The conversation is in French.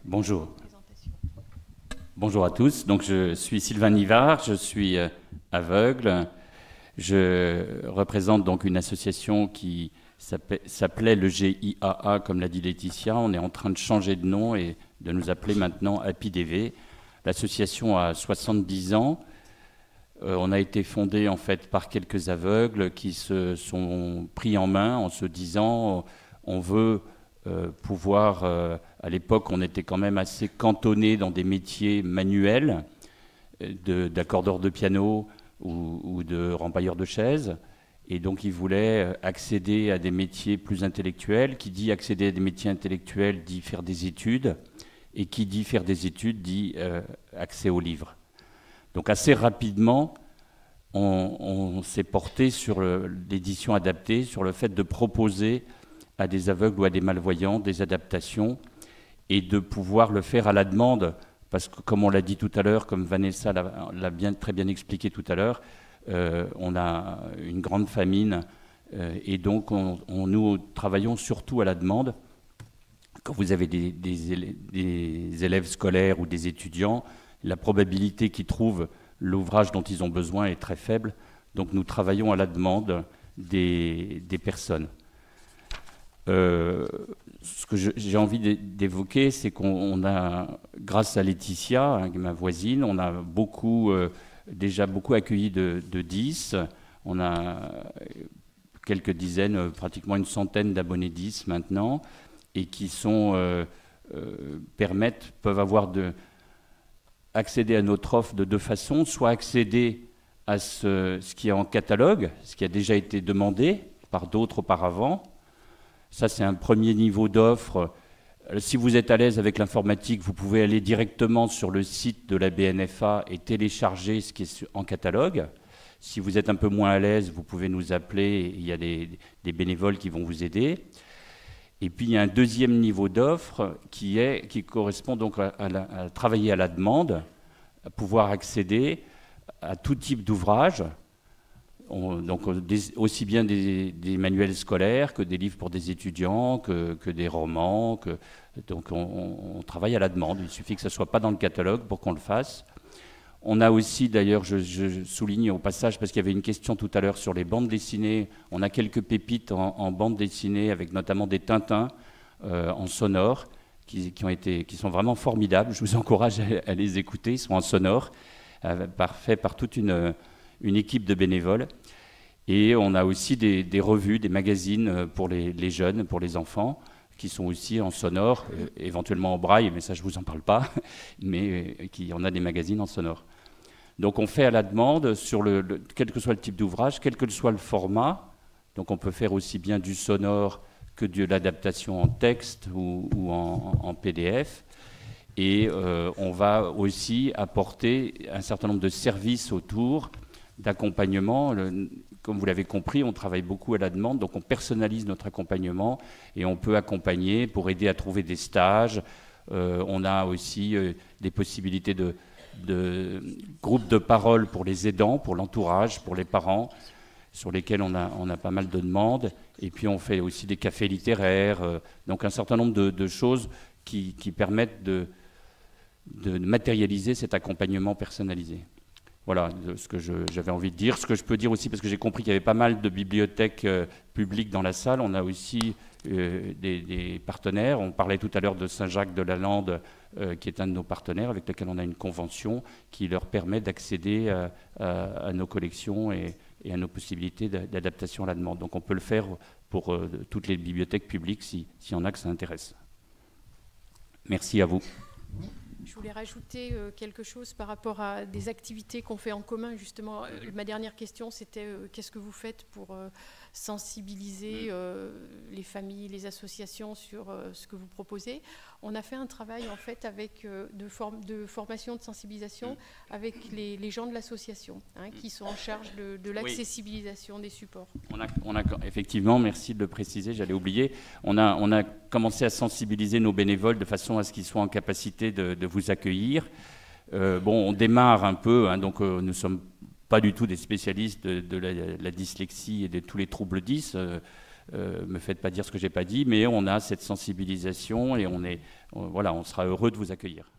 Bonjour. Bonjour à tous. Donc, je suis Sylvain Nivard, je suis aveugle. Je représente donc une association qui s'appelait le GIAA, comme l'a dit Laetitia. On est en train de changer de nom et de nous appeler maintenant HappyDV. L'association a 70 ans. On a été fondé en fait par quelques aveugles qui se sont pris en main en se disant on veut pouvoir, à l'époque on était quand même assez cantonné dans des métiers manuels, d'accordeur de piano ou de rempailleur de chaises, et donc ils voulaient accéder à des métiers plus intellectuels. Qui dit accéder à des métiers intellectuels dit faire des études, et qui dit faire des études dit accès aux livres. Donc assez rapidement, on s'est porté sur l'édition adaptée, sur le fait de proposer à des aveugles ou à des malvoyants des adaptations et de pouvoir le faire à la demande, parce que comme on l'a dit tout à l'heure, comme Vanessa l'a très bien expliqué tout à l'heure, on a une grande famine et donc nous travaillons surtout à la demande. Quand vous avez des élèves scolaires ou des étudiants, la probabilité qu'ils trouvent l'ouvrage dont ils ont besoin est très faible, donc nous travaillons à la demande des personnes. Ce que j'ai envie d'évoquer, c'est qu'on a, grâce à Laetitia, hein, ma voisine, on a déjà beaucoup accueilli de 10. On a quelques dizaines, pratiquement une centaine d'abonnés 10 maintenant, et qui peuvent accéder à notre offre de deux façons, soit accéder à ce qui est en catalogue, ce qui a déjà été demandé par d'autres auparavant. Ça, c'est un premier niveau d'offre. Si vous êtes à l'aise avec l'informatique, vous pouvez aller directement sur le site de la BNFA et télécharger ce qui est en catalogue. Si vous êtes un peu moins à l'aise, vous pouvez nous appeler. Il y a des bénévoles qui vont vous aider. Et puis, il y a un deuxième niveau d'offre qui correspond donc à travailler à la demande, à pouvoir accéder à tout type d'ouvrage. Donc aussi bien des manuels scolaires que des livres pour des étudiants, que des romans. Donc on travaille à la demande. Il suffit que ça ne soit pas dans le catalogue pour qu'on le fasse. On a aussi, d'ailleurs, je souligne au passage, parce qu'il y avait une question tout à l'heure sur les bandes dessinées, on a quelques pépites en bande dessinée, avec notamment des Tintins en sonore, qui sont vraiment formidables. Je vous encourage à les écouter, ils sont en sonore, faits par toute une équipe de bénévoles. Et on a aussi des revues, des magazines pour les jeunes, pour les enfants, qui sont aussi en sonore, éventuellement en braille, mais ça je ne vous en parle pas, mais on a des magazines en sonore. Donc on fait à la demande, quel que soit le type d'ouvrage, quel que soit le format. Donc on peut faire aussi bien du sonore que de l'adaptation en texte ou en PDF. Et on va aussi apporter un certain nombre de services autour, d'accompagnement. Comme vous l'avez compris, on travaille beaucoup à la demande, donc on personnalise notre accompagnement et on peut accompagner pour aider à trouver des stages. On a aussi des possibilités de groupes de parole pour les aidants, pour l'entourage, pour les parents, sur lesquels on a pas mal de demandes. Et puis on fait aussi des cafés littéraires, donc un certain nombre de choses qui permettent de matérialiser cet accompagnement personnalisé. Voilà ce que j'avais envie de dire. Ce que je peux dire aussi, parce que j'ai compris qu'il y avait pas mal de bibliothèques publiques dans la salle, on a aussi des partenaires. On parlait tout à l'heure de Saint-Jacques-de-la-Lande, qui est un de nos partenaires, avec lequel on a une convention qui leur permet d'accéder à nos collections et à nos possibilités d'adaptation à la demande. Donc on peut le faire pour toutes les bibliothèques publiques s'il y en a que ça intéresse. Merci à vous. Je voulais rajouter quelque chose par rapport à des activités qu'on fait en commun. Justement, ma dernière question, c'était qu'est-ce que vous faites pour sensibiliser les familles, les associations sur ce que vous proposez. On a fait un travail en fait de formation, de sensibilisation avec les gens de l'association qui sont en charge de l'accessibilisation des supports. On a effectivement, merci de le préciser, j'allais oublier, on a commencé à sensibiliser nos bénévoles de façon à ce qu'ils soient en capacité de vous accueillir. On démarre un peu, donc nous ne sommes pas du tout des spécialistes de la dyslexie et de tous les troubles 10. me faites pas dire ce que j'ai pas dit, mais on a cette sensibilisation et voilà, on sera heureux de vous accueillir.